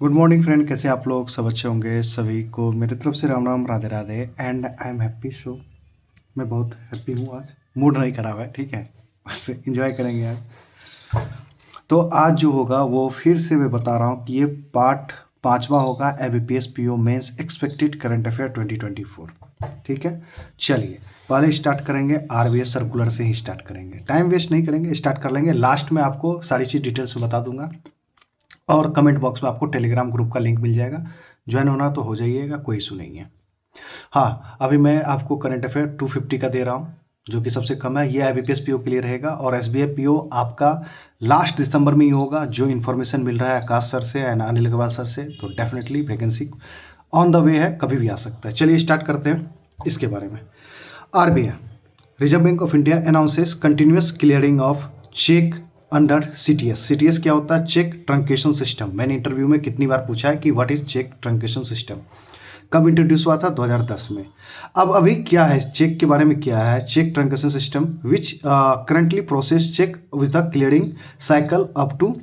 Good morning friend, कैसे आप लोग? सब अच्छे होंगे। सभी को मेरी तरफ से Ram Ram, Radhe Radhe and I am happy. So मैं बहुत हैप्पी हूँ। आज मूड नहीं खराब है, ठीक है, बस इंजॉय करेंगे आज। तो आज जो होगा वो फिर से मैं बता रहा हूँ कि ये पार्ट पांचवा होगा, IBPS PO mains expected current affair 2024। ठीक है, चलिए पहले स्टार्ट करेंगे आरबीएस सर्कुलर से ही स्टार्ट करेंगे। टाइम वेस्ट नहीं करेंगे, स्टार्ट कर लेंगे। लास्ट में आपको सारी चीज़ डिटेल्स में बता दूंगा और कमेंट बॉक्स में आपको टेलीग्राम ग्रुप का लिंक मिल जाएगा। ज्वाइन होना तो हो जाइएगा, कोई इशू नहीं है। हाँ, अभी मैं आपको करंट अफेयर 250 का दे रहा हूँ, जो कि सबसे कम है। ये आईबीपीएस पीओ के लिए रहेगा और एसबीआई पीओ आपका लास्ट दिसंबर में ही होगा। जो इन्फॉर्मेशन मिल रहा है आकाश सर से एंड अनिल अग्रवाल सर से, तो definitely vacancy on the way है, कभी भी आ सकता है। चलिए स्टार्ट करते हैं इसके बारे में। RBI, reserve bank of India announces continuous clearing of cheque under CTS. CTS क्या होता है? Cheque truncation system. मैंने इंटरव्यू में कितनी बार पूछा है कि what is cheque truncation system. कब इंट्रोड्यूस हुआ था? 2010 में। अब अभी क्या है चेक के बारे में? क्या है cheque truncation system? Which currently process cheque with a clearing cycle up to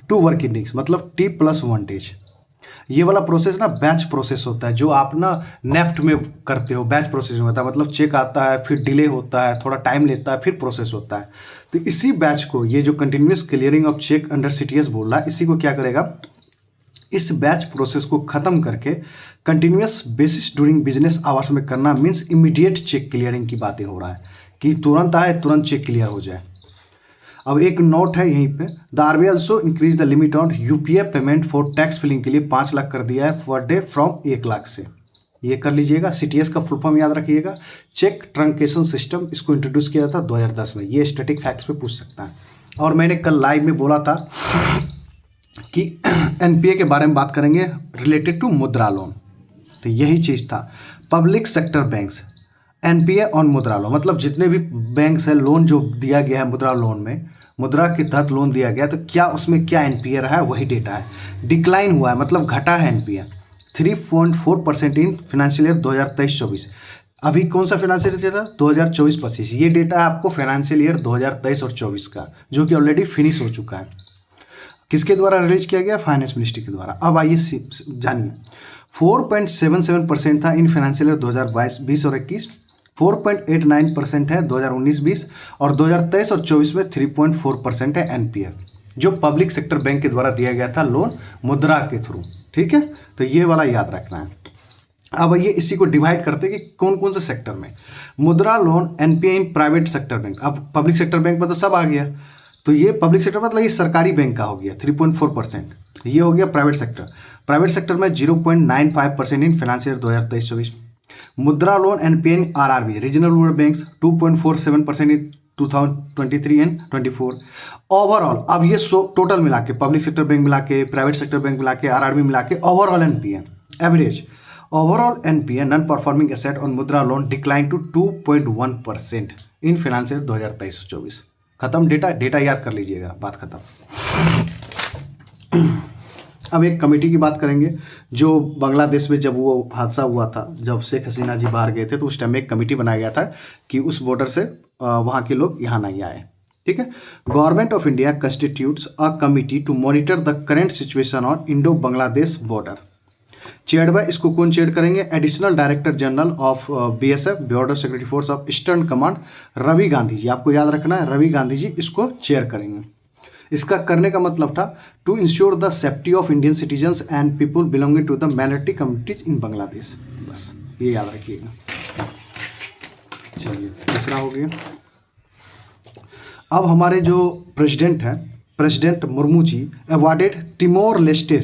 2 working days, मतलब T+1 डेज। ये वाला प्रोसेस ना बैच प्रोसेस होता है, जो आप ना नेफ्ट में करते हो, बैच प्रोसेस में होता है। मतलब चेक आता है, फिर डिले होता है, थोड़ा टाइम लेता है, फिर प्रोसेस होता है। तो इसी बैच को, ये जो continuous clearing of cheque under CTS बोल रहा है, इसी को क्या करेगा? इस बैच प्रोसेस को खत्म करके continuous basis during business hours में करना, मीन्स इमीडिएट चेक क्लियरिंग की बातें हो रहा है कि तुरंत आए, तुरंत चेक क्लियर हो जाए। अब एक नोट है यहीं पे, the RBI also increase the limit on UPI payment for tax filing के लिए 5 लाख कर दिया है पर डे फ्रॉम 1 लाख से। ये कर लीजिएगा। सीटीएस का फुल फॉर्म याद रखिएगा, चेक ट्रंकेशन सिस्टम। इसको इंट्रोड्यूस किया था 2010 में। ये स्टैटिक फैक्ट्स पे पूछ सकता है। और मैंने कल लाइव में बोला था कि एनपीए के बारे में बात करेंगे रिलेटेड टू मुद्रा लोन। तो यही चीज़ था। Public sector banks, NPA on Mudra loan, मतलब जितने भी बैंक्स हैं, लोन जो दिया गया है मुद्रा लोन में, मुद्रा के तहत लोन दिया गया, तो क्या उसमें क्या एनपीए रहा है, वही डेटा है। डिक्लाइन हुआ है, मतलब घटा है एनपीए 3.4% इन फाइनेंशियल ईयर 2023-24। अभी कौन सा फाइनेंशियल ईयर चल रहा है? 2024-25। ये डेटा है आपको फाइनेंशियल ईयर 2023 और 24 का, जो कि ऑलरेडी फिनिश हो चुका है। किसके द्वारा रिलीज किया गया? फाइनेंस मिनिस्ट्री के द्वारा। अब आइए जानिए। 4.77% था इन फाइनेंशियल ईयर 2022 और 21। 4.89% है 2019-20 और 2023 और 24 में 3.4% है एनपीए, जो पब्लिक सेक्टर बैंक के द्वारा दिया गया था लोन मुद्रा के थ्रू। ठीक है, तो ये वाला याद रखना है। अब ये इसी को डिवाइड करते हैं कि कौन कौन से सेक्टर में मुद्रा loan NPA in private sector bank. अब पब्लिक सेक्टर बैंक में तो सब आ गया, तो ये पब्लिक सेक्टर मतलब ये सरकारी बैंक का हो गया 3.4%। ये हो गया प्राइवेट सेक्टर। प्राइवेट सेक्टर में 0.95% इन फाइनेंशियल 2023-24। मुद्रा loan NPA in RRB regional rural banks 2.47% in 2023 and 24। Overall अब ये टोटल मिला के, पब्लिक सेक्टर बैंक मिला के, प्राइवेट सेक्टर बैंक मिला के, आरआरबी मिला के, overall NPA average, overall NPA non performing asset on Mudra loan decline to 2.1% in financial 2023-24। खत्म। डेटा याद कर लीजिएगा, बात खत्म। अब एक कमेटी की बात करेंगे, जो बांग्लादेश में जब वो हादसा हुआ था, जब शेख हसीना जी बाहर गए थे, तो उस टाइम में एक कमेटी बनाया गया था कि उस बॉर्डर से वहाँ के लोग यहाँ नहीं आए। ठीक है, government of India constitutes a committee to monitor the current situation on Indo Bangladesh border. Chaired by, इसको कौन चेयर करेंगे? Additional director general of BSF border security force of eastern command Ravi Gandhi ji. आपको याद रखना है, रवि गांधी जी इसको चेयर करेंगे। इसका करने का मतलब था to ensure the safety of Indian citizens and people belonging to the minority communities in Bangladesh. बस ये याद रखिएगा। चलिए तीसरा हो गया। अब हमारे जो प्रेसिडेंट हैं, प्रेसिडेंट मुर्मू जी अवार्डेड तिमोर लेस्टे,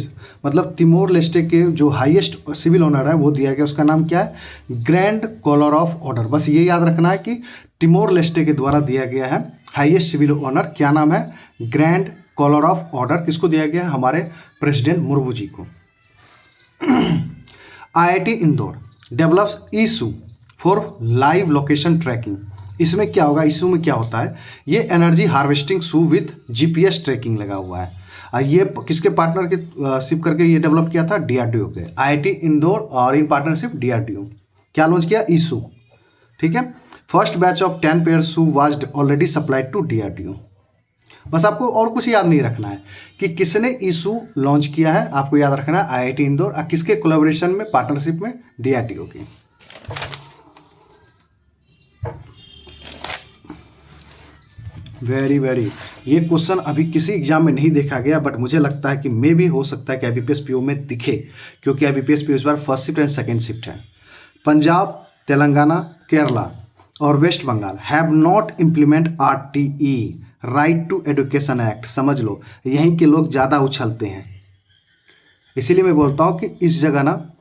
मतलब तिमोर लेस्टे के जो हाईएस्ट सिविल ऑनर है वो दिया गया। उसका नाम क्या है? Grand collar of order. बस ये याद रखना है कि तिमोर लेस्टे के द्वारा दिया गया है हाईएस्ट सिविल ऑनर। क्या नाम है? Grand collar of order. किसको दिया गया है? हमारे प्रेसिडेंट मुर्मू जी को। आईआईटी इंदौर डेवलप्स ईशू फॉर लाइव लोकेशन ट्रैकिंग। इसमें क्या होगा? इशू में क्या होता है? ये energy harvesting shoe with GPS tracking लगा हुआ है। ये किसके पार्टनर के शिप करके ये डेवलप किया था? डीआरडीओ के। आईआईटी इंदौर और इन पार्टनरशिप डीआरडीओ। क्या लॉन्च किया? ईशू। ठीक है, first batch of 10 pair shoe was already supplied to DRDO. बस आपको और कुछ याद नहीं रखना है कि किसने इशू लॉन्च किया है, आपको याद रखना है आईआईटी इंदौर और किसके कोलैबोरेशन में, पार्टनरशिप में, डीआरडीओ की। वेरी वेरी, ये क्वेश्चन अभी किसी एग्जाम में नहीं देखा गया, बट मुझे लगता है कि मे भी हो सकता है कि आईबीपीएस पीओ में दिखे, क्योंकि आईबीपीएस पीओ इस बार first shift and second shift है। पंजाब, तेलंगाना, केरला और West Bengal have not implement RTE, right to education act. समझ लो, यहीं के लोग ज़्यादा उछलते हैं, इसीलिए मैं बोलता हूँ कि इस जगह ना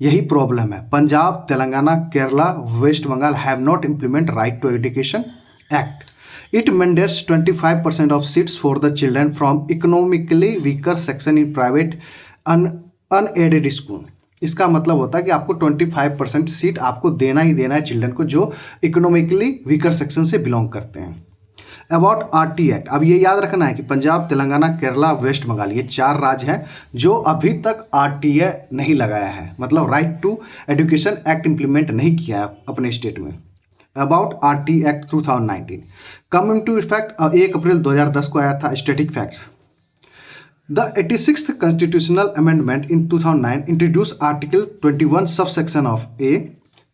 यही प्रॉब्लम है। Punjab, Telangana, Kerala, west Bengal have not implement right to education act. It mandates 25% of seats for the children from economically weaker section in private unaided school। इसका मतलब होता है कि आपको 25% सीट आपको देना ही देना है चिल्ड्रन को जो इकोनॉमिकली वीकर सेक्शन से बिलोंग करते हैं। अबाउट आरटी एक्ट, अब ये याद रखना है कि पंजाब, तेलंगाना, केरला, वेस्ट बंगाल ये 4 राज्य हैं जो अभी तक आरटीए नहीं लगाया है, मतलब right to education act implement नहीं किया है अपने स्टेट में। About RT act 2019 come in to effect 1 April 2010 को आया था। Static facts, the 86th constitutional amendment in 2009 introduce article 21 sub section of A.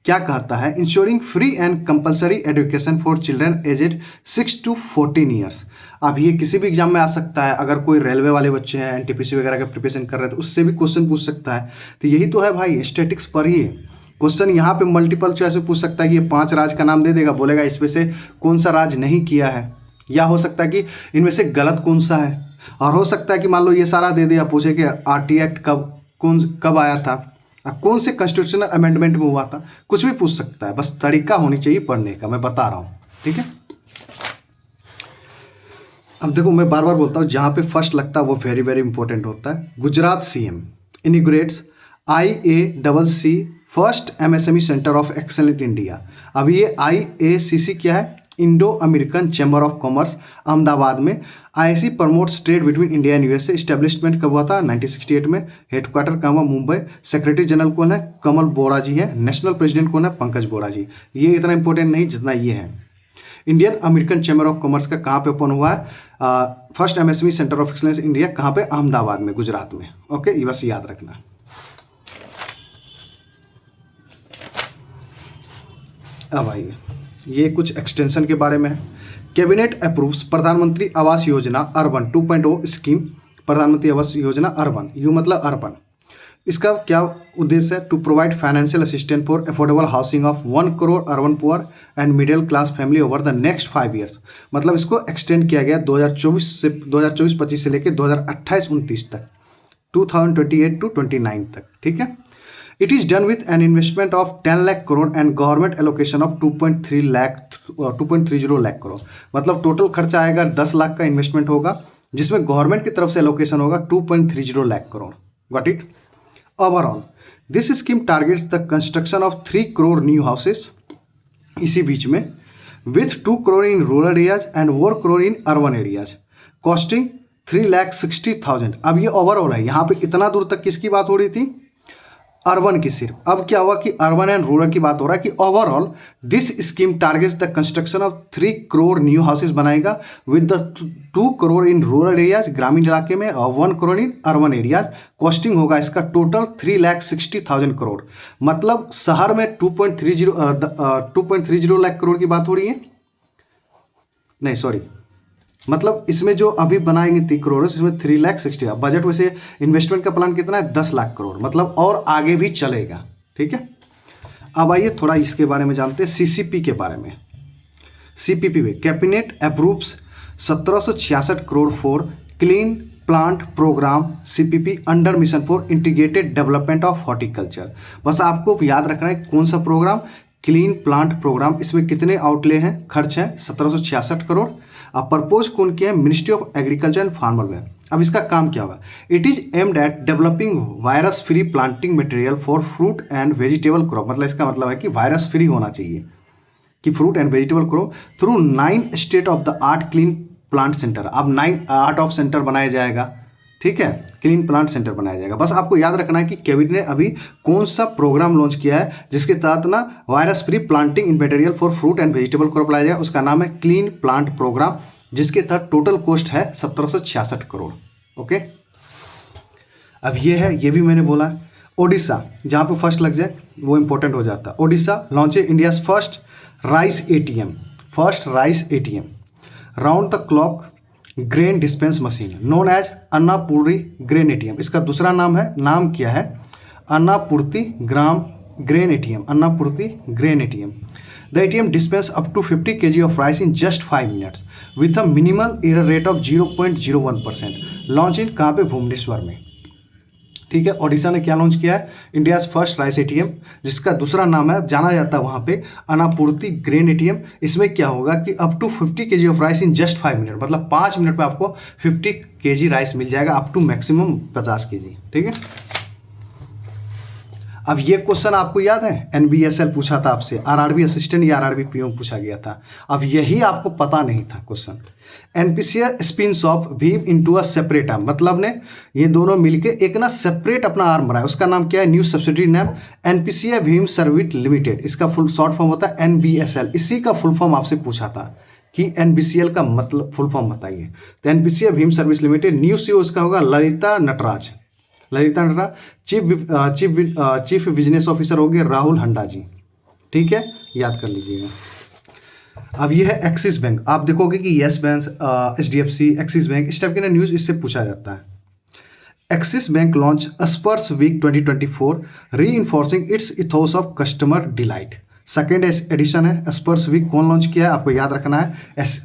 क्या कहता है? Ensuring free and compulsory education for children aged 6 to 14 years. अब ये किसी भी एग्जाम में आ सकता है, अगर कोई रेलवे वाले बच्चे हैं एनटीपीसी वगैरह का प्रिपरेशन कर रहे थे उससे भी क्वेश्चन पूछ सकता है। तो यही तो है भाई, स्टैटिक्स पर ही क्वेश्चन यहाँ पे मल्टीपल चॉइस में पूछ सकता है कि ये 5 राज्य का नाम दे देगा, बोलेगा इसमें से कौन सा राज्य नहीं किया है, या हो सकता है कि इनमें से गलत कौन सा है, और हो सकता है कि मान लो ये सारा दे दिया, पूछे कि आरटी एक्ट कब आया था, कौन से कॉन्स्टिट्यूशनल अमेंडमेंट में हुआ था, कुछ भी पूछ सकता है। बस तरीका होनी चाहिए पढ़ने का, मैं बता रहा हूँ, ठीक है। अब देखो, मैं बार बार बोलता हूँ, जहाँ पे फर्स्ट लगता है वो वेरी वेरी इंपॉर्टेंट होता है। Gujarat CM inaugurates IACC first MSME centre of excellent India. अब ये IACC क्या है? Indo American chamber of commerce, Ahmedabad में। IAC promotes trade between India and USA. Establishment कब हुआ था? 1968 में। हेडक्वार्टर कहाँ हुआ? मुंबई। सेक्रेटरी जनरल कौन है? कमल बोरा जी है। नेशनल प्रेसिडेंट कौन है? पंकज बोरा जी। ये इतना इंपॉर्टेंट नहीं जितना ये है। Indian American chamber of commerce का कहाँ पे ओपन हुआ है? First MSME centre of excellence India कहाँ पे? अहमदाबाद में, गुजरात में। ओके, ये बस याद रखना। अब आइए, ये कुछ एक्सटेंशन के बारे में है। कैबिनेट अप्रूव्स प्रधानमंत्री आवास योजना अर्बन 2.0 स्कीम। प्रधानमंत्री आवास योजना अर्बन, यू मतलब अर्बन। इसका क्या उद्देश्य है? To provide financial assistance for affordable housing of 1 crore urban poor and middle class family over the next 5 years. मतलब इसको एक्सटेंड किया गया 2024-25 से लेकर 2028-29 तक, 2028 to 29 तक, ठीक है। It is done with an investment of 10 lakh crore and government allocation of 2.30 lakh crore। मतलब टोटल खर्चा आएगा 10 लाख का इन्वेस्टमेंट होगा, जिसमें गवर्नमेंट की तरफ से एलोकेशन होगा 2.30 lakh crore. Got it? Overall this scheme targets the construction of 3 crore new houses इसी बीच में, with 2 crore in rural areas and 4 crore in urban areas, costing 3,60,000। अब ये ओवरऑल है, यहाँ पे इतना दूर तक किसकी बात हो रही थी? अर्बन की सिर्फ। अब क्या हुआ कि अर्बन एंड रूरल की बात हो रहा है कि overall this scheme targets the construction of 3 crore new houses बनाएगा, with the 2 crore in rural areas ग्रामीण इलाके में और 1 crore in urban areas. Costing होगा इसका टोटल 3,60,000 करोड़। मतलब शहर में 2.30 लाख करोड़ की बात हो रही है, नहीं सॉरी, मतलब इसमें जो अभी बनाएंगे 3 करोड़, इसमें 3,60,000। बजट वैसे इन्वेस्टमेंट का प्लान कितना है? 10 लाख करोड़, मतलब और आगे भी चलेगा, ठीक है। अब आइए थोड़ा इसके बारे में जानते हैं, CCP के बारे में। CPP में cabinet approves 1766 crore for clean plant programme CPP under mission for integrated development of horticulture. बस आपको याद रखना है कौन सा प्रोग्राम? Clean plant programme. इसमें कितने आउटले हैं, खर्च है? 1766 करोड़। अब प्रपोज कौन किया है? Ministry of agriculture and farmer welfare. अब इसका काम क्या होगा? It is aimed at developing virus free planting material for fruit and vegetable crop. मतलब इसका मतलब है कि वायरस फ्री होना चाहिए कि fruit and vegetable crop through 9 state of the art clean plant centre. अब 9 आर्ट ऑफ सेंटर बनाया जाएगा, ठीक है, क्लीन प्लांट सेंटर बनाया जाएगा। बस आपको याद रखना है कि कैबिनेट ने अभी कौन सा प्रोग्राम लॉन्च किया है जिसके तहत ना virus free planting in material for fruit and vegetable crop लाया जाएगा। उसका नाम है क्लीन प्लांट प्रोग्राम जिसके तहत टोटल कॉस्ट है 1766 करोड़। ओके, अब ये है, ये भी मैंने बोला। ओडिशा, जहाँ पे फर्स्ट लग जाए वो इंपॉर्टेंट हो जाता है। Odisha launch India's first rice ATM, round the clock grain dispense machine known as Annapurti grain ATM. इसका दूसरा नाम है, नाम क्या है, Annapurti grain ATM. The ATM dispense up to 50 kg of rice in just 5 minutes with a minimal error rate of 0.01%. Launch in कहाँ पे, भुवनेश्वर में। ठीक है, ओडिशा ने क्या लॉन्च किया है, इंडियाज फर्स्ट राइस एटीएम, जिसका दूसरा नाम है, जाना जाता है वहाँ पे अन्नापूर्ति ग्रेन एटीएम। इसमें क्या होगा कि up to 50 kg of rice in just 5 minute, मतलब 5 मिनट में आपको 50 kg राइस मिल जाएगा, अप टू मैक्सिमम 50 kg। ठीक है, अब ये क्वेश्चन आपको याद है, NBSL पूछा था आपसे, आरआरबी असिस्टेंट या आरआरबी पीओ पूछा गया था। अब यही आपको पता नहीं था क्वेश्चन। NPCL स्पिन्स ऑफ भीम इनटू अ सेपरेट आर्म, मतलब ने ये दोनों मिलके एक ना सेपरेट अपना आर्म बनाया, उसका नाम क्या है, न्यू सब्सिडरी नेम NPCL भीम सर्विस लिमिटेड। इसका फुल शॉर्ट फॉर्म होता है NBSL। इसी का फुल फॉर्म आपसे पूछा था कि NBCL का मतलब फुल फॉर्म बताइए। तो NPCL भीम सर्विस लिमिटेड, न्यू CEO इसका होगा Lalitha Nataraj. Chief business officer हो गए राहुल हंडा जी। ठीक है, याद कर लीजिएगा। अब ये है एक्सिस बैंक, आप देखोगे कि yes bank, HDFC, axis bank, इस टाइप के ना न्यूज इससे पूछा जाता है। एक्सिस बैंक लॉन्च स्पर्स वीक 2024 री enforcing it's ethos of customer delight. Second edition है स्पर्स वीक, कौन लॉन्च किया है, आपको याद रखना है,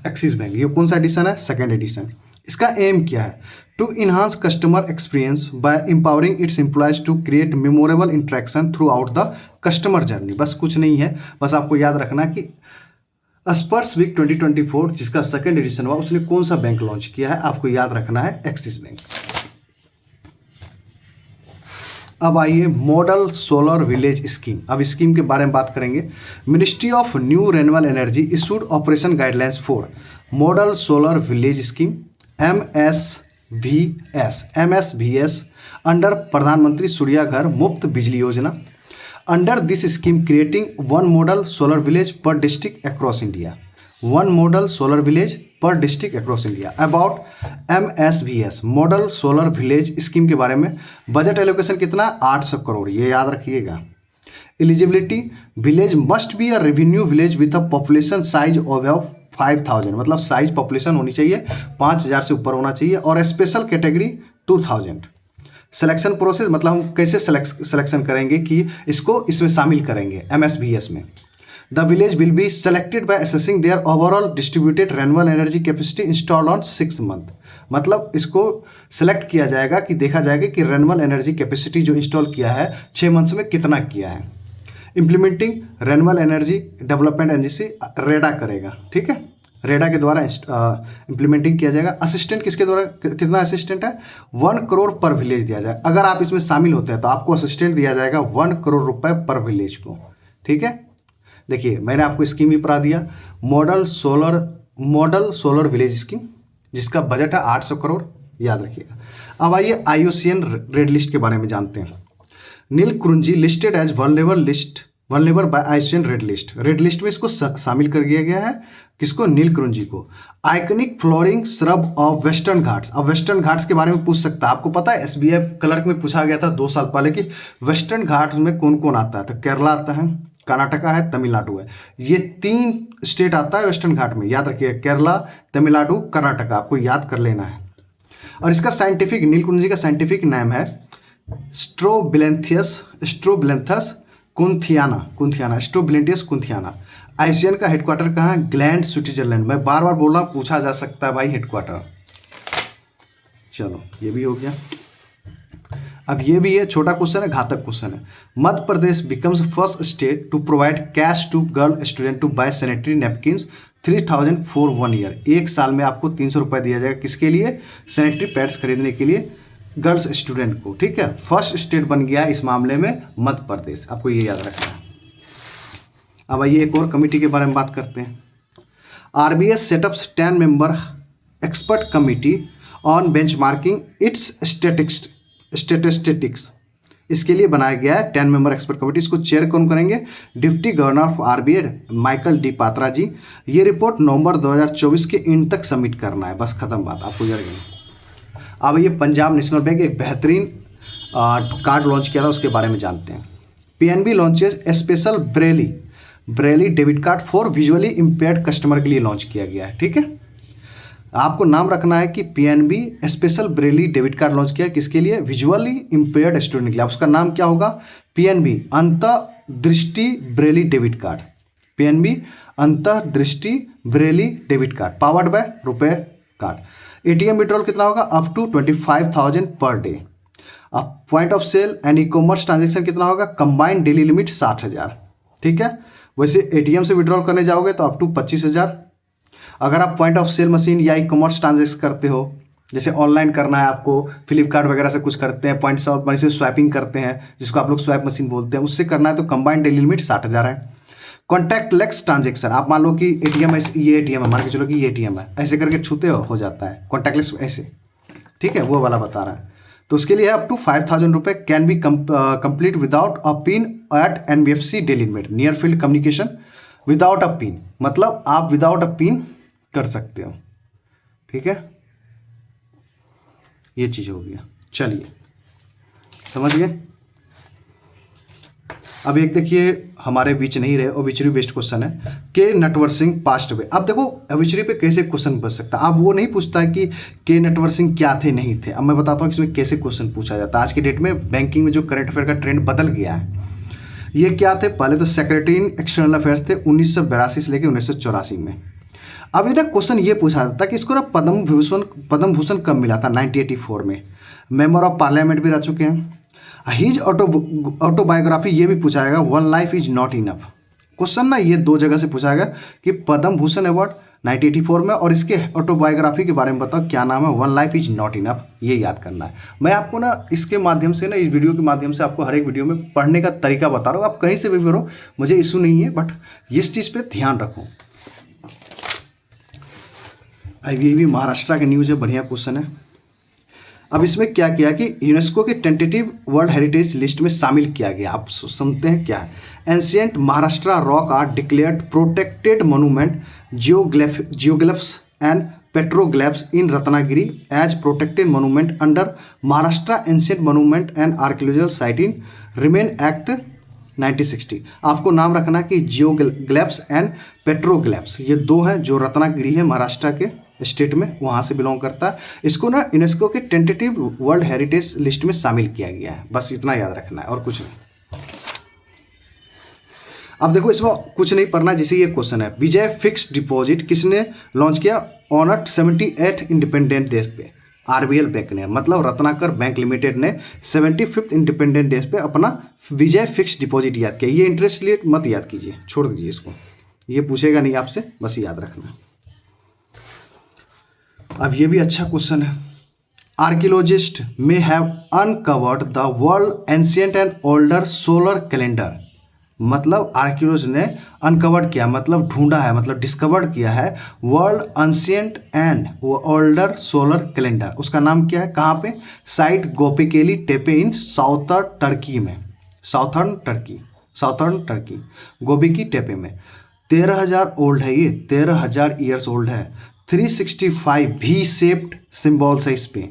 एक्सिस बैंक। ये कौन सा एडिशन है, सेकेंड एडिशन। इसका एम क्या है, to enhance customer experience by empowering its employees to create memorable interaction throughout the customer journey. बस कुछ नहीं है, बस आपको याद रखना कि स्पर्स वीक 2024 जिसका सेकेंड एडिशन हुआ, उसने कौन सा बैंक लॉन्च किया है, आपको याद रखना है, एक्सिस बैंक। अब आइए मॉडल सोलर विलेज स्कीम, अब स्कीम के बारे में बात करेंगे। Ministry of new renewable energy issued operation guidelines for model solar village scheme MSVS under Pradhanmantri Surya Ghar Muft Bijli Yojana. Under this scheme creating one model solar village per district across India, one model solar village per district across India. About MSVS model solar village scheme के बारे में, budget allocation कितना, 800 करोड़, ये याद रखिएगा। Eligibility, village must be a revenue village with a population size of 5000, मतलब size population होनी चाहिए 5000 से ऊपर होना चाहिए, और स्पेशल कैटेगरी 2000। सिलेक्शन प्रोसेस, मतलब हम कैसे सिलेक्शन करेंगे कि इसको इसमें शामिल करेंगे MSVS में। The village will be selected by assessing their overall distributed renewable energy capacity installed on 6 month, मतलब इसको सेलेक्ट किया जाएगा कि देखा जाएगा कि रिन्यूएबल एनर्जी कैपेसिटी जो इंस्टॉल किया है 6 मंथ्स में कितना किया है। Implementing renewable energy development agency REDA करेगा। ठीक है, रेडा के द्वारा इम्प्लीमेंटिंग किया जाएगा। असिस्टेंट किसके द्वारा, कितना असिस्टेंट है, 1 करोड़ पर विलेज दिया जाए। अगर आप इसमें शामिल होते हैं तो आपको असिस्टेंट दिया जाएगा 1 करोड़ रुपए पर विलेज को। ठीक है, देखिए मैंने आपको स्कीम भी पढ़ा दिया, मॉडल सोलर विलेज स्कीम जिसका बजट है 800 करोड़, याद रखिएगा। अब आइए IUCN रेड लिस्ट के बारे में जानते हैं। Neelkunji listed as vulnerable by IUCN red list में इसको शामिल कर दिया गया है, किसको, नीलकुंजी को। Iconic flooring shrub of western Ghats, अब वेस्टर्न घाट्स के बारे में पूछ सकता है, आपको पता है SBI क्लर्क में पूछा गया था 2 साल पहले कि वेस्टर्न घाट्स में कौन कौन आता है, तो केरला आता है, कर्नाटका है, तमिलनाडु है, ये 3 स्टेट आता है वेस्टर्न घाट में, याद रखिए, केरला, तमिलनाडु, कर्नाटका, आपको याद कर लेना है। और इसका साइंटिफिक, नीलकुंजी का साइंटिफिक नेम है स्ट्रोबिलेंथस कुंथियाना। IUCN का हेडक्वार्टर कहाँ है, ग्लैंड, स्विट्जरलैंड। मैं बार बार बोल रहा हूँ, पूछा जा सकता है भाई हेडक्वार्टर। चलो ये भी हो गया। अब ये भी है, छोटा क्वेश्चन है, घातक क्वेश्चन है। Madhya Pradesh becomes first state to provide cash to girl student to buy sanitary napkins 3000 for 1 year. 1 साल में आपको 300 रुपये दिया जाएगा, किसके लिए, सैनिटरी पैड्स खरीदने के लिए गर्ल्स स्टूडेंट को। ठीक है, फर्स्ट स्टेट बन गया इस मामले में मध्य प्रदेश, आपको ये याद रखना है। अब आइए एक और कमेटी के बारे में बात करते हैं। RBI setups 10 member expert committee on benchmarking its statistics इसके लिए बनाया गया है 10 मेंबर एक्सपर्ट कमेटी। इसको चेयर कौन करेंगे? Deputy governor of RBI Michael D Patra ji. ये रिपोर्ट नवंबर 2024 के एंड तक सबमिट करना है, बस खत्म बात, आपको याद रखना। अब ये पंजाब नेशनल बैंक एक बेहतरीन कार्ड लॉन्च किया था, उसके बारे में जानते हैं। PNB launches special Braille debit card for visually impaired customer के लिए लॉन्च किया गया है, ठीक है। आपको नाम रखना है कि PNB special Braille debit card launch किया, किसके लिए? विजुअली इम्पेयर्ड स्टूडेंट के लिए। उसका नाम क्या होगा? PNB Antardrishti Braille debit card. PNB Antardrishti Braille debit card powered by RuPay card. ATM withdrawal कितना होगा? Up to 25,000 per day. अब point of sale and e commerce transaction कितना होगा? कंबाइंड डेली लिमिट 60,000, ठीक है। वैसे एटीएम से विड्रॉल करने जाओगे तो अप टू 25,000। अगर आप पॉइंट ऑफ सेल मशीन या ई कॉमर्स ट्रांजेक्शन करते हो, जैसे ऑनलाइन करना है आपको, फ्लिपकार्ट वगैरह से कुछ करते हैं, पॉइंट्स ऑफ मनी से स्वैपिंग करते हैं, जिसको आप लोग स्वैप मशीन बोलते हैं, उससे करना है तो कंबाइंड डेली लिमिट 60,000 है। कॉन्टैक्टलेस ट्रांजेक्शन, आप मान लो कि एटीएम है, ये एटीएम है, मान के चलो कि ये एटीएम है, ऐसे करके छूते हो जाता है कॉन्टैक्टलेस ऐसे, ठीक है, वो वाला बता रहा है। तो उसके लिए अप टू 5,000 रुपये can be complete without a pin at NBFC daily limit near field communication without a pin, मतलब आप विदाउट अ पिन कर सकते हो, ठीक है। ये चीज हो गया, चलिए समझ गए। अब एक देखिए हमारे विच नहीं रहे ऑब्विचरी बेस्ड क्वेश्चन है के नटवर सिंह पास्ट वे। अब देखो ऑब्विचरी पे कैसे क्वेश्चन बच सकता है। अब वो नहीं पूछता है कि के नटवर सिंह क्या थे नहीं थे। अब मैं बताता हूँ इसमें कैसे क्वेश्चन पूछा जाता है। आज के डेट में बैंकिंग में जो करंट अफेयर का ट्रेंड बदल गया है। ये क्या थे? पहले तो सेक्रेटरी इन एक्सटर्नल अफेयर्स थे 1982 से लेकर 1984 में। अब ये ना क्वेश्चन ये पूछा जाता कि इसको ना पद्म भूषण कब मिला था? 1984 में। मेंबर ऑफ पार्लियामेंट भी रह चुके हैं। हिज ऑटोबायोग्राफी ये भी पूछा जाएगा, one life is not enough. Question ना ये दो जगह से पूछा जाएगा कि पद्म भूषण अवार्ड 1984 में और इसके ऑटोबायोग्राफी के बारे में बताओ क्या नाम है? One life is not enough, ये याद करना है। मैं आपको ना इसके माध्यम से ना इस वीडियो के माध्यम से आपको हर एक वीडियो में पढ़ने का तरीका बता रहा हूँ। आप कहीं से भी पढ़ो, मुझे इशू नहीं है, बट इस चीज़ पर ध्यान रखो। ये भी महाराष्ट्र का न्यूज़ है, बढ़िया क्वेश्चन है। अब इसमें क्या किया कि यूनेस्को के टेंटेटिव वर्ल्ड हेरिटेज लिस्ट में शामिल किया गया। आप सुनते हैं क्या है? Ancient Maharashtra rock are declared protected monument geoglyphs and petroglyphs in Ratnagiri as protected monument under Maharashtra ancient monument and archaeological site in remain act 1960। आपको नाम रखना है कि जियोग्लिफ्स एंड पेट्रोग्लिफ्स ये दो हैं जो रत्नागिरी है महाराष्ट्र के स्टेट में, वहाँ से बिलोंग करता है। इसको ना यूनेस्को के टेंटेटिव वर्ल्ड हेरिटेज लिस्ट में शामिल किया गया है। बस इतना याद रखना है और कुछ नहीं। अब देखो इसमें कुछ नहीं पढ़ना, जैसे ये क्वेश्चन है विजय फिक्स्ड डिपॉजिट किसने लॉन्च किया? ऑन 78 इंडिपेंडेंट डेज पे आरबीएल बैंक ने, मतलब रत्नाकर बैंक लिमिटेड ने 75th इंडिपेंडेंट डेज पे अपना विजय फिक्स्ड डिपॉजिट याद किया। ये इंटरेस्ट रेट मत याद कीजिए, छोड़ दीजिए इसको, ये पूछेगा नहीं आपसे, बस याद रखना। अब ये भी अच्छा क्वेश्चन है। Archaeologist may have uncovered the world ancient and older solar calendar, मतलब आर्कियोलॉजिस्ट ने अनकवर्ड किया, मतलब ढूंढा है, मतलब डिस्कवर्ड किया है world ancient and older solar calendar. उसका नाम क्या है? कहाँ पे? Site Gobekli Tepe in southern Turkey में, साउथर्न टर्की गोबिकी टेपे में। 13,000 ओल्ड है ये, 13,000 ईयर्स ओल्ड है। 365 भी शेप्ड सिंबल्स है इस पे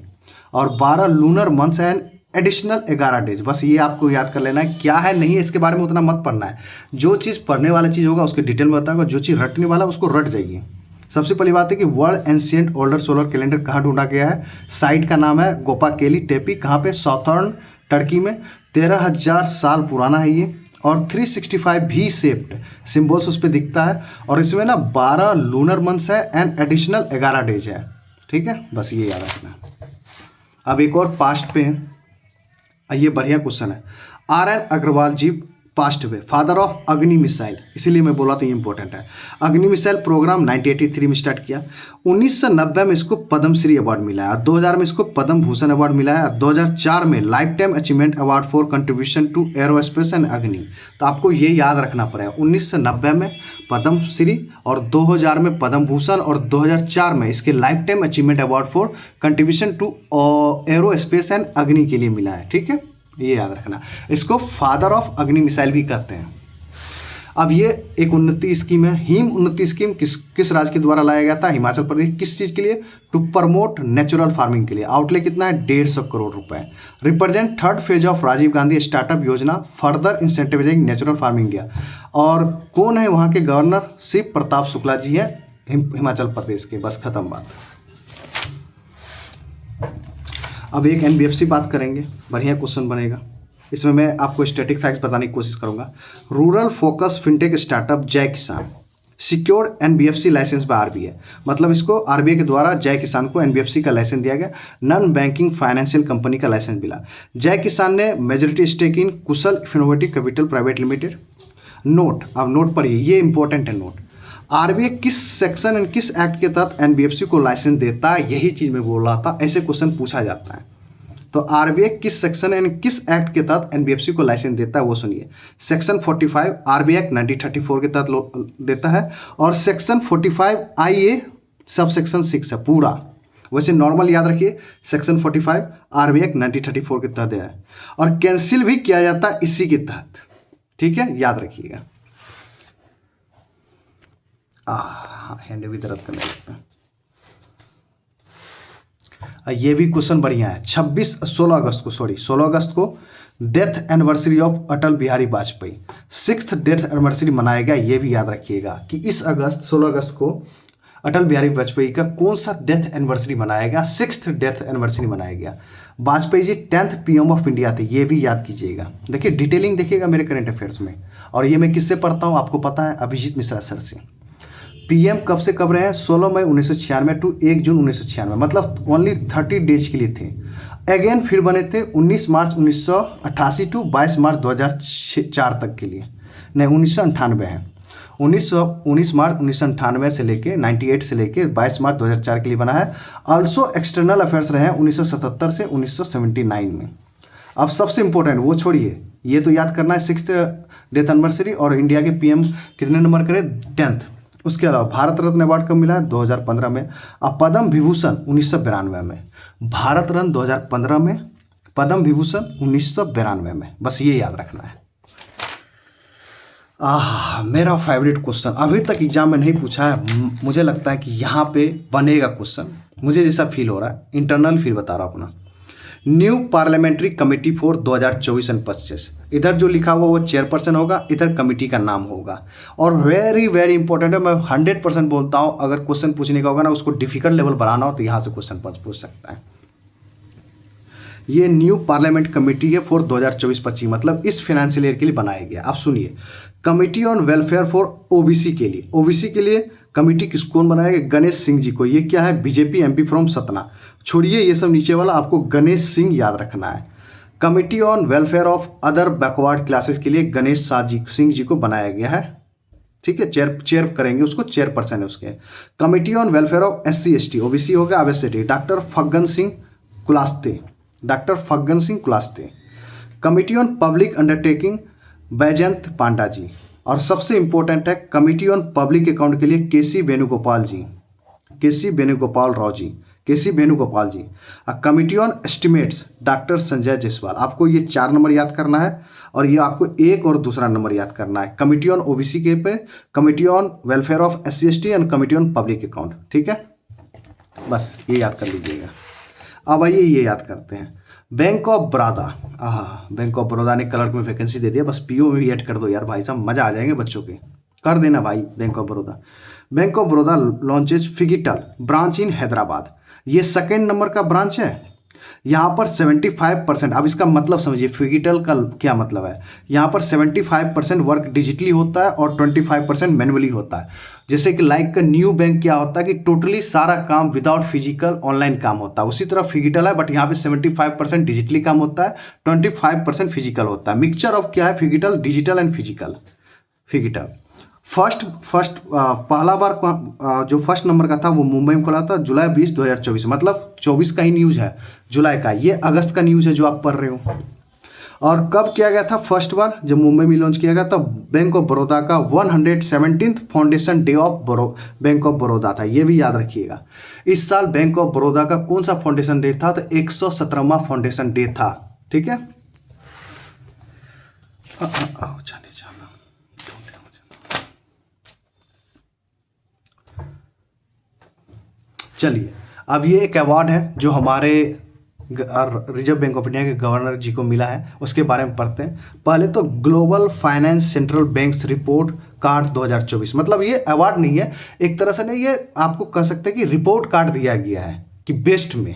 और 12 lunar months and additional 11 days. बस ये आपको याद कर लेना है, क्या है नहीं है इसके बारे में उतना मत पढ़ना है। जो चीज़ पढ़ने वाला चीज़ होगा उसके डिटेल में बताऊंगा, जो चीज़ रटने वाला उसको रट जाइए। सबसे पहली बात है कि world ancient older solar calendar कहाँ ढूंढा गया है? साइट का नाम है गोपाकेली टेपी, कहाँ पे? साउथर्न टर्की में। 13,000 साल पुराना है ये और 365 भी शेप्ड सिंबल्स उस पर दिखता है और इसमें ना 12 लूनर मंथ्स है एंड एडिशनल 11 डेज है, ठीक है। बस ये याद रखना। अब एक और पास्ट पे है, ये बढ़िया क्वेश्चन है। RN Agarwal ji passed away, father of Agni missile, इसीलिए मैं बोला था ये इंपॉर्टेंट है। अग्नि मिसाइल प्रोग्राम 1983 में स्टार्ट किया। 1990 में इसको पद्मश्री अवार्ड मिला है, 2000 में इसको पद्म भूषण अवार्ड मिला है, 2004 में life time achievement award for contribution to aerospace and Agni. तो आपको ये याद रखना पड़ेगा, 1990 में पद्मश्री और 2000 में पद्म भूषण और 2004 में इसके life time achievement award for contribution to aerospace and Agni के लिए मिला है, ठीक है। ये याद रखना। इसको फादर ऑफ अग्नि मिसाइल भी कहते हैं। अब ये एक उन्नति स्कीम है। हिम उन्नति स्कीम किस राज्य के द्वारा लाया गया था? हिमाचल प्रदेश। किस चीज़ के लिए? टू प्रमोट नेचुरल फार्मिंग के लिए। आउटले कितना है? 150 करोड़ रुपए। Represent third phase of Rajiv Gandhi startup Yojana further incentivising natural farming India. और कौन है वहाँ के गवर्नर? शिव प्रताप शुक्ला जी है हिमाचल प्रदेश के। बस खत्म बात। अब एक एनबीएफसी बात करेंगे, बढ़िया क्वेश्चन बनेगा। इसमें मैं आपको स्टैटिक फैक्ट्स बताने की कोशिश करूंगा। Rural focus fintech startup Jai Kisan secured NBFC license by RBI. मतलब इसको आरबीआई के द्वारा जय किसान को एनबीएफसी का लाइसेंस दिया गया। नॉन बैंकिंग फाइनेंशियल कंपनी का लाइसेंस मिला। जय किसान ने majority stake in Kushal innovative capital private limited. Note, अब नोट पढ़िए, ये इंपॉर्टेंट है नोट। आरबीआई किस सेक्शन एंड किस एक्ट के तहत एनबीएफसी को लाइसेंस देता है? यही चीज मैं बोल रहा था, ऐसे क्वेश्चन पूछा जाता है। तो आरबीआई किस सेक्शन एंड किस एक्ट के तहत एनबीएफसी को लाइसेंस देता है वो सुनिए। सेक्शन 45 आरबीआई एक्ट 1934 के तहत देता है, और सेक्शन 45 आईए सब सेक्शन 6 है पूरा। वैसे नॉर्मल याद रखिए, सेक्शन 45 आरबीआई एक्ट 1934 के तहत है, और कैंसिल भी किया जाता है इसी के तहत। ठीक है, याद रखिएगा। हैंड भी दर्द करने लगता है। ये भी क्वेश्चन बढ़िया है। 16 अगस्त को death anniversary of Atal Bihari Vajpayee, 6th death anniversary मनाया गया। ये भी याद रखिएगा कि इस 16 अगस्त को अटल बिहारी वाजपेयी का कौन सा डेथ एनिवर्सरी मनाया गया? 6th डेथ एनिवर्सरी मनाया गया। Vajpayee ji 10th PM of India थे, ये भी याद कीजिएगा। देखिए डिटेलिंग देखिएगा मेरे करंट अफेयर्स में। और ये मैं किससे पढ़ता हूँ आपको पता है? अभिजीत मिश्रा सर से। पीएम कब से कब रहे हैं? 16 मई 1996 टू 1 जून 1996, मतलब ओनली 30 डेज के लिए थे। अगेन फिर बने थे 19 मार्च 1988 टू 22 मार्च 2004 तक के लिए। नहीं, 1998 है। 19 मार्च 1998 से लेके 98 से लेके 22 मार्च 2004 के लिए बना है। ऑल्सो एक्सटर्नल अफेयर्स रहे हैं 1977 से 1979 में। अब सबसे इंपॉर्टेंट वो छोड़िए, ये तो याद करना है 6th डेथ एनिवर्सरी, और इंडिया के पीएम कितने नंबर करे? 10th। उसके अलावा भारत रत्न अवार्ड कब मिला है? 2015 में। अब पद्म विभूषण 1992 में। भारत रत्न 2015 में, पद्म विभूषण 1992 में। बस ये याद रखना है। मेरा फेवरेट क्वेश्चन, अभी तक एग्जाम में नहीं पूछा है, मुझे लगता है कि यहाँ पे बनेगा क्वेश्चन, मुझे जैसा फील हो रहा है, इंटरनल फील बता रहा हूँ अपना। New parliamentary committee for 2024 and 25, इधर जो लिखा हुआ वो चेयरपर्सन होगा, इधर कमेटी का नाम होगा। और वेरी वेरी इंपॉर्टेंट है, मैं 100% बोलता हूँ, अगर क्वेश्चन पूछने का होगा ना, उसको डिफिकल्ट लेवल बनाना हो तो यहाँ से क्वेश्चन पूछ सकता है। ये न्यू पार्लियामेंट कमेटी है फॉर 2024-25, मतलब इस फाइनेंशियल ईयर के लिए बनाया गया। आप सुनिए, committee on welfare for OBC के लिए, ओबीसी के लिए कमेटी किस कौन बनाया गया? गणेश सिंह जी को। ये क्या है? BJP MP from Satna. छोड़िए ये सब नीचे वाला, आपको गणेश सिंह याद रखना है। Committee on welfare of other backward classes के लिए गणेश सिंह जी को बनाया गया है। ठीक है, चेयर करेंगे उसको, चेयरपर्सन है उसके। Committee on welfare of SC ST OBC हो गया obviously, doctor Faggan Singh Kulaste. Committee on public undertaking Baijayant Panda ji. और सबसे इंपॉर्टेंट है कमेटी ऑन पब्लिक अकाउंट के लिए KC Venugopal ji. Committee on estimates doctor Sanjay Jaiswal. आपको ये 4 नंबर याद करना है, और ये आपको 1 और दूसरा नंबर याद करना है। कमेटी ऑन ओबीसी के पे, committee on welfare of SC ST and committee on public account. ठीक है, बस ये याद कर लीजिएगा। अब आइए ये याद करते हैं। बैंक ऑफ बड़ौदा ने क्लर्क में वैकेंसी दे दिया, बस पीओ में भी ऐड कर दो यार भाई साहब, मजा आ जाएंगे बच्चों के, कर देना भाई। Bank of Baroda launches physical branch इन हैदराबाद। ये 2nd नंबर का ब्रांच है। यहाँ पर 75%, अब इसका मतलब समझिए फिजिकल का क्या मतलब है। यहाँ पर 75% वर्क डिजिटली होता है और 25% मैनुअली होता है। जैसे कि लाइक का न्यू बैंक क्या होता है कि टोटली सारा काम विदाउट फिजिकल ऑनलाइन काम होता है, उसी तरह फिजिकल है, बट यहाँ पे 75% डिजिटली काम होता है, 25% फिजिकल होता है। मिक्सचर ऑफ क्या है? Physical, digital and physical. पहला बार जो फर्स्ट नंबर का था वो मुंबई में खुला था जुलाई 20, 2024, मतलब 24 का ही न्यूज़ है, जुलाई का। ये अगस्त का न्यूज़ है जो आप पढ़ रहे हो। और कब किया गया था? फर्स्ट बार जब मुंबई में लॉन्च किया गया था, बैंक ऑफ बड़ौदा का 117th foundation day of bank of Baroda था, ये भी याद रखिएगा। इस साल बैंक ऑफ बड़ौदा का कौन सा फाउंडेशन डे था? तो 117वां फाउंडेशन डे था। ठीक है, आओ जाने जाना। चलिए, अब ये एक अवार्ड है जो हमारे रिजर्व बैंक ऑफ इंडिया के गवर्नर जी को मिला है, उसके बारे में पढ़ते हैं। पहले तो global finance central banks report card 2024, मतलब ये अवार्ड नहीं है एक तरह से, नहीं, ये आपको कह सकते हैं कि रिपोर्ट कार्ड दिया गया है कि बेस्ट में,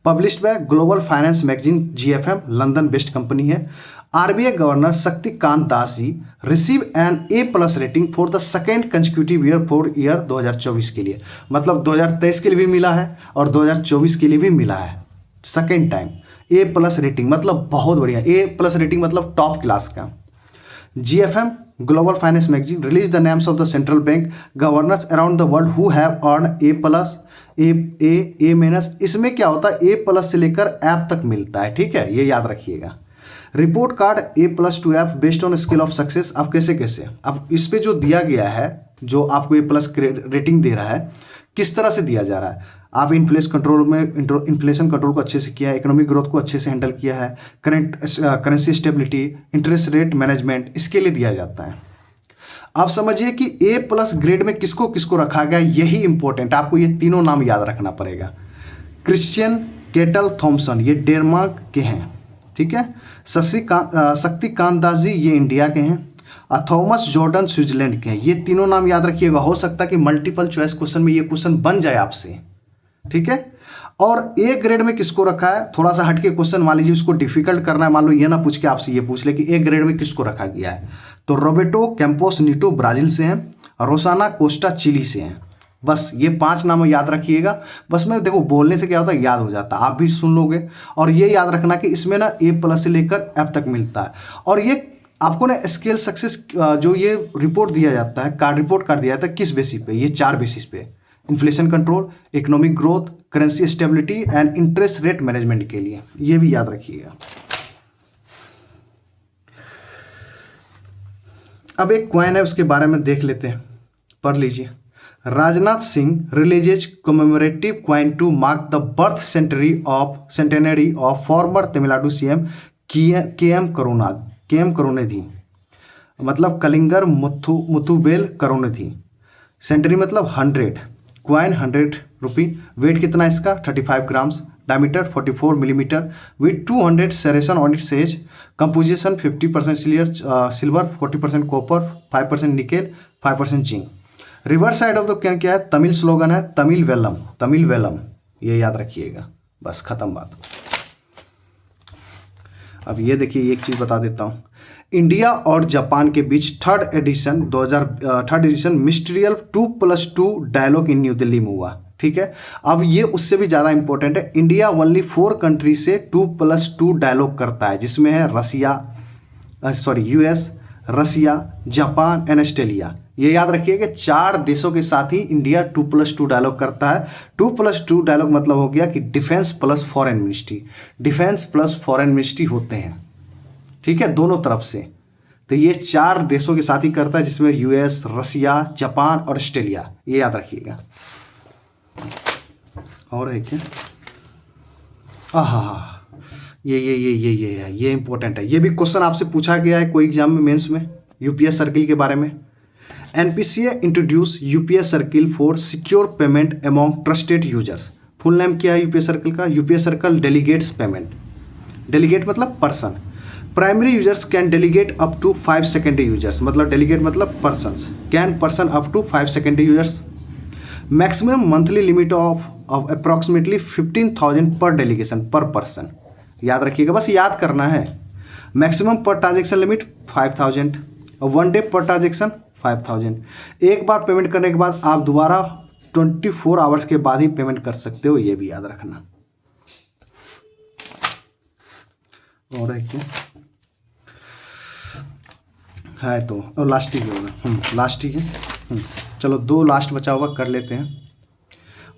published by global finance magazine GFM, London based company है। RBI governor Shaktikanta Das ji receive an A+ rating for the second consecutive year for year 2024 के लिए, मतलब 2023 के लिए भी मिला है और 2024 के लिए भी मिला है, सेकेंड टाइम A+ रेटिंग, मतलब बहुत बढ़िया। A+ रेटिंग मतलब टॉप क्लास का। GFM global finance magazine release the names of the central bank governors around the world who have earn A+, इसमें क्या होता है, A+ से लेकर F तक मिलता है, ठीक है, ये याद रखिएगा। Report card A+ to F based on scale of success. अब कैसे अब इस पे जो दिया गया है, जो आपको A+ रेटिंग दे रहा है, किस तरह से दिया जा रहा है, आप इन्फ्लेशन कंट्रोल को अच्छे से किया है, इकोनॉमिक ग्रोथ को अच्छे से हैंडल किया है, currency stability, interest rate management, इसके लिए दिया जाता है। आप समझिए कि A+ ग्रेड में किसको किसको रखा गया, यही इंपॉर्टेंट, आपको ये तीनों नाम याद रखना पड़ेगा। क्रिश्चियन केटल थॉमसन, ये डेनमार्क के हैं, ठीक है। शक्तिकांत दास जी, ये इंडिया के हैं। थॉमस जॉर्डन स्विट्जरलैंड के हैं। ये तीनों नाम याद रखिएगा, हो सकता है कि मल्टीपल चॉइस क्वेश्चन में ये क्वेश्चन बन जाए आपसे, ठीक है। और A ग्रेड में किसको रखा है, थोड़ा सा हटके क्वेश्चन मान लीजिए, उसको डिफिकल्ट करना है, मान लो ये ना पूछ के आपसे ये पूछ ले कि A ग्रेड में किसको रखा गया है, तो रोबर्टो कैंपोस नीटो ब्राजील से हैं, रोसाना कोस्टा चिली से हैं। बस ये 5 नाम याद रखिएगा। बस मैं देखो बोलने से क्या होता है, याद हो जाता है, आप भी सुन लोगे। और ये याद रखना कि इसमें ना A+ से लेकर F तक मिलता है। और ये आपको ना स्केल सक्सेस जो ये रिपोर्ट दिया जाता है, कार्ड रिपोर्ट कार्ड दिया जाता है, किस बेसिस पे, ये 4 बेसिस पे, inflation control, economic growth, currency stability and interest rate management के लिए, ये भी याद रखिएगा। अब एक क्वाइन है, उसके बारे में देख लेते हैं, पढ़ लीजिए। Rajnath Singh releases commemorative coin to mark the birth centenary of former Tamil Nadu CM KM Karunanidhi, मतलब कलिंगर मुथुवेल करुणानिधि। सेंटरी मतलब 100, क्वाइन 100 रुपी। वेट कितना इसका, 35 grams. Diameter 44 millimetre. With 200 serrations on its edge. Composition 50% silver, 40% copper, 5% nickel, 5% zinc. Reverse side of the coin क्या है, Tamil slogan है, Tamil Welham, ये याद रखिएगा। बस खत्म बात। अब ये देखिए, एक चीज़ बता देता हूँ, इंडिया और जापान के बीच third edition ministerial 2+2 dialogue in New Delhi में हुआ, ठीक है। अब ये उससे भी ज़्यादा इंपॉर्टेंट है, इंडिया ओनली 4 कंट्री से 2+2 डायलॉग करता है, जिसमें है US, Russia, Japan and Australia. ये याद रखिए कि 4 देशों के साथ ही इंडिया 2+2 डायलॉग करता है। 2+2 डायलॉग मतलब हो गया कि डिफेंस प्लस फॉरेन मिनिस्ट्री होते हैं, ठीक है, दोनों तरफ से। तो ये 4 देशों के साथ ही करता है, जिसमें US, रसिया, जापान और ऑस्ट्रेलिया, ये याद रखिएगा। और है क्या, ये इंपॉर्टेंट है, ये भी क्वेश्चन आपसे पूछा गया है कोई एग्जाम में, मेंस में, UPS सर्किल के बारे में। NPCA introduce UPS circle for secure payment among trusted users. Full name क्या है UPS सर्किल का, UPS circle delegates payment. Delegate मतलब person. Primary users can delegate up to 5 secondary users, मतलब delegate मतलब persons, can person up to 5 secondary users. Maximum monthly limit of approximately 15,000 per delegation पर person, याद रखिएगा, बस याद करना है। मैक्सिमम पर ट्रांजेक्शन लिमिट 5,000 और 1 डे पर ट्रांजेक्शन 5,000। एक बार पेमेंट करने के बाद आप दोबारा 24 आवर्स के बाद ही पेमेंट कर सकते हो, ये भी याद रखना। और है क्या है, तो और लास्ट ही होगा, लास्ट ही है। चलो 2 लास्ट बचा हुआ कर लेते हैं।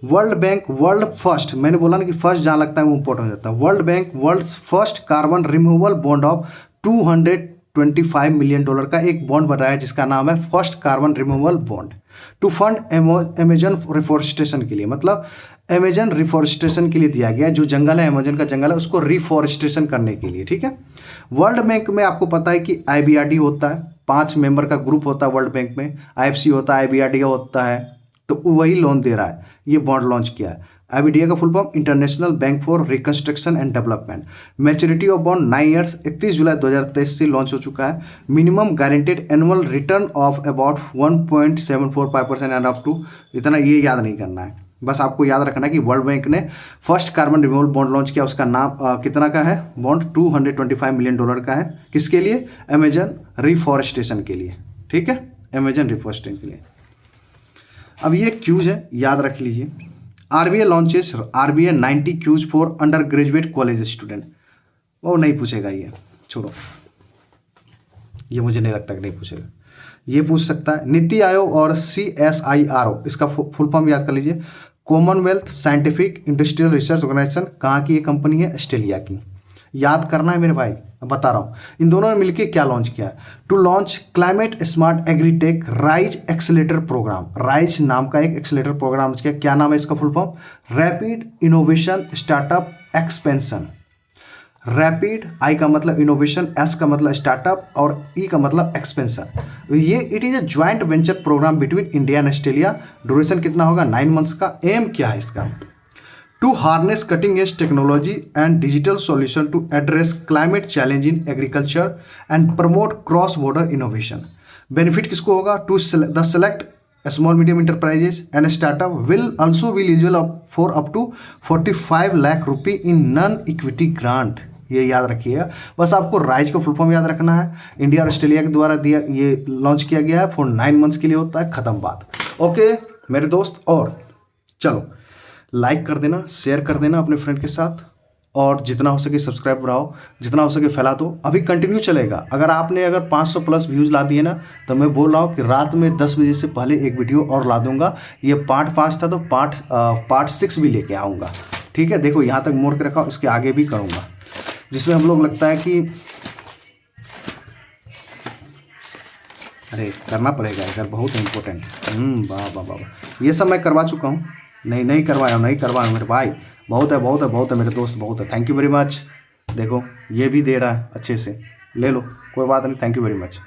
वर्ल्ड बैंक वर्ल्ड फर्स्ट, मैंने बोला ना कि फर्स्ट जहाँ लगता है वो इंपॉर्टेंट हो जाता है। World bank world first carbon removal bond of $225 million का एक बॉन्ड बनाया है, जिसका नाम है first carbon removal bond, to fund Amazon reforestation के लिए। मतलब अमेजन रिफॉरेस्टेशन के लिए दिया गया है। जो जंगल है, अमेजन का जंगल है, उसको रिफॉरेस्टेशन करने के लिए, ठीक है। वर्ल्ड बैंक में आपको पता है कि IBRD होता है, 5 मेंबर का ग्रुप होता है वर्ल्ड बैंक में, IFC होता है, IBRD होता है, तो वही लोन दे रहा है। ये बॉन्ड लॉन्च किया है। IBRD का full form international bank for reconstruction and development. Maturity of bond 9 years, 31 जुलाई 2023 से लॉन्च हो चुका है। Minimum guaranteed annual return of about 1.745% and up to, इतना ये याद नहीं करना है, बस आपको याद रखना है कि वर्ल्ड बैंक ने first carbon removal bond launch किया। उसका नाम कितना का है बॉन्ड? $225 मिलियन का है। किसके लिए? अमेजन रिफॉरेस्टेशन के लिए, ठीक है, अमेजन रिफॉरेस्टेशन के लिए। अब ये क्यूज है, याद रख लीजिए। RBI launches RBI 90 quiz for under graduate college student. वो नहीं पूछेगा, ये छोड़ो, ये मुझे नहीं लगता कि नहीं पूछेगा। ये पूछ सकता है नीति आयोग और CSIRO, इसका फुल फॉर्म याद कर लीजिए। Commonwealth Scientific Industrial Research Organisation. कहाँ की ये कंपनी है? ऑस्ट्रेलिया की। याद करना है मेरे भाई, बता रहा हूँ। इन दोनों ने मिलकर क्या लॉन्च किया है? To launch climate smart agritech RISE accelerator programme. RISE नाम का एक एक्सेलेटर प्रोग्राम किया। क्या नाम है इसका full form? Rapid innovation startup expansion. Rapid, I का मतलब इनोवेशन, S का मतलब स्टार्टअप और E का मतलब एक्सपेंशन। ये it is a joint venture programme between India and Australia. Duration कितना होगा? 9 मंथ्स का। एम क्या है इसका? To harness cutting edge technology and digital solution to address climate challenge in agriculture and promote cross border innovation. Benefit किसको होगा? To the select small medium enterprises and startup will also will eligible for up to 45 lakh रुपये in non equity grant. ये याद रखिएगा। बस आपको rise का full form याद रखना है। इंडिया और ऑस्ट्रेलिया के द्वारा दिया, ये लॉन्च किया गया है फॉर 9 मंथ्स के लिए होता है। खत्म बात। ओके मेरे दोस्त, और चलो लाइक कर देना, शेयर कर देना अपने फ्रेंड के साथ, और जितना हो सके सब्सक्राइब बढ़ाओ, जितना हो सके फैला दो। अभी कंटिन्यू चलेगा। अगर 500 प्लस व्यूज़ ला दिए ना, तो मैं बोल रहा हूँ कि रात में 10 बजे से पहले एक वीडियो और ला दूंगा। ये पार्ट 5 था, तो पार्ट 6 भी लेके आऊँगा, ठीक है। देखो यहाँ तक मोड़ के रखा, इसके आगे भी करूँगा, जिसमें हम लोग लगता है कि अरे करना पड़ेगा इधर, बहुत इंपॉर्टेंट। वाह वाह वाह, ये सब मैं करवा चुका हूँ। नहीं करवाया मेरे भाई। बहुत है मेरे दोस्त, बहुत है। Thank you very much. देखो ये भी दे रहा है अच्छे से, ले लो, कोई बात नहीं। Thank you very much.